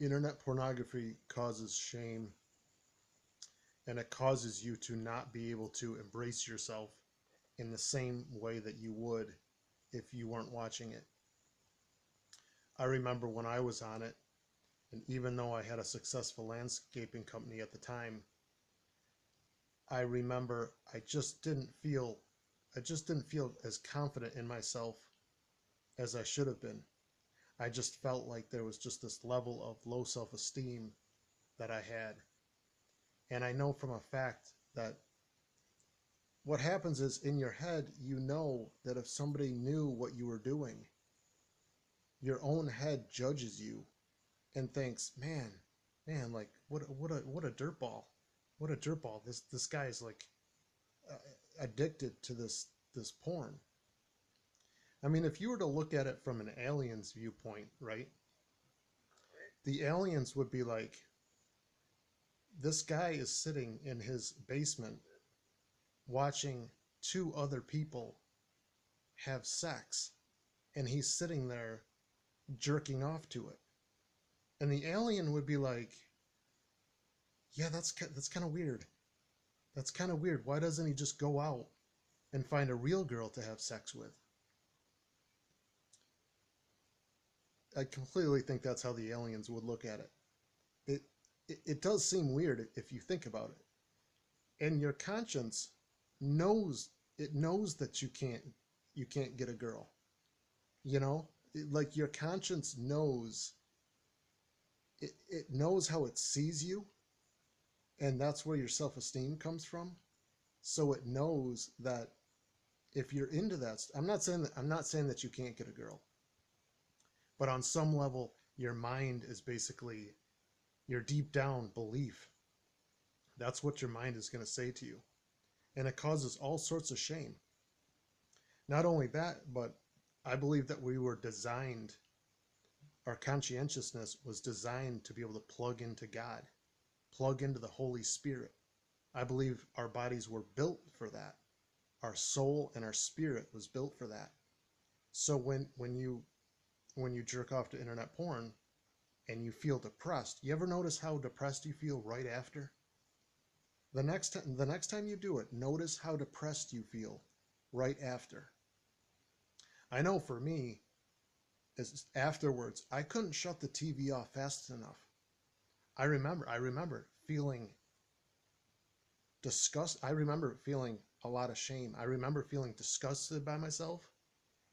Internet pornography causes shame, and it causes you to not be able to embrace yourself in the same way that you would if you weren't watching it. I remember when I was on it, and even though I had a successful landscaping company at the time, I remember I just didn't feel as confident in myself as I should have been. I just felt like there was just this level of low self-esteem that I had. And I know from a fact that what happens is in your head, you know that if somebody knew what you were doing, your own head judges you and thinks, man, like what a dirtball, what a dirtball. This guy is like uh, addicted to this porn. I mean, if you were to look at it from an alien's viewpoint, right? The aliens would be like, this guy is sitting in his basement watching two other people have sex, and he's sitting there jerking off to it. And the alien would be like, yeah, that's kind of weird. That's kind of weird. Why doesn't he just go out and find a real girl to have sex with? I completely think that's how the aliens would look at it. It it does seem weird if you think about it. And your conscience knows, it knows that you can't get a girl. You know? Like your conscience knows, it knows how it sees you, and that's where your self-esteem comes from. So it knows that if you're into that, I'm not saying that you can't get a girl, but on some level your mind is basically your deep down belief. That's what your mind is going to say to you, and it causes all sorts of shame. Not only that, but I believe that we were designed, our conscientiousness was designed to be able to plug into God, plug into the Holy Spirit. I believe our bodies were built for that. Our soul and our spirit was built for that. So when you jerk off to internet porn and you feel depressed, you ever notice how depressed you feel right after? The next time you do it, notice how depressed you feel right after. I know for me, is afterwards, I couldn't shut the TV off fast enough. I remember feeling disgust. I remember feeling a lot of shame. I remember feeling disgusted by myself.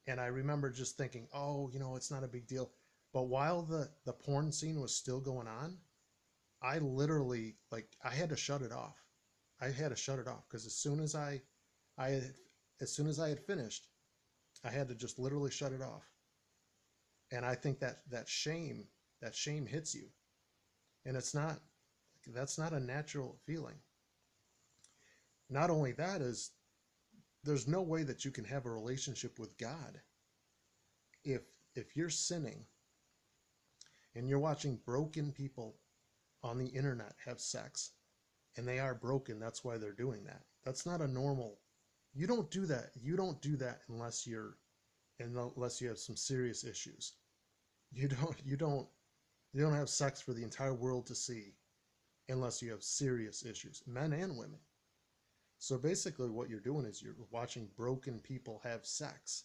And I remember just thinking, oh, you know, it's not a big deal. But while the porn scene was still going on, I literally, like, I had to shut it off. I had to shut it off because I had, as soon as I had finished, I had to just literally shut it off. And I think that shame hits you, and that's not a natural feeling. Not only that is, there's no way that you can have a relationship with God if if you're sinning and you're watching broken people on the internet have sex, and they are broken, that's why they're doing that. That's not a normal. You don't do that. You don't do that unless you have some serious issues. You don't have sex for the entire world to see unless you have serious issues, men and women. So basically what you're doing is you're watching broken people have sex,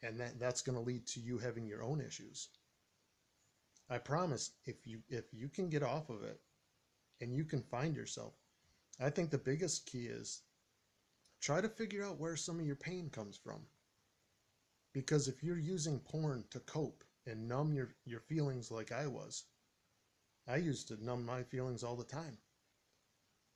and that's going to lead to you having your own issues. I promise, if you can get off of it and you can find yourself, I think the biggest key is try to figure out where some of your pain comes from. Because if you're using porn to cope and numb your feelings like I was, I used to numb my feelings all the time.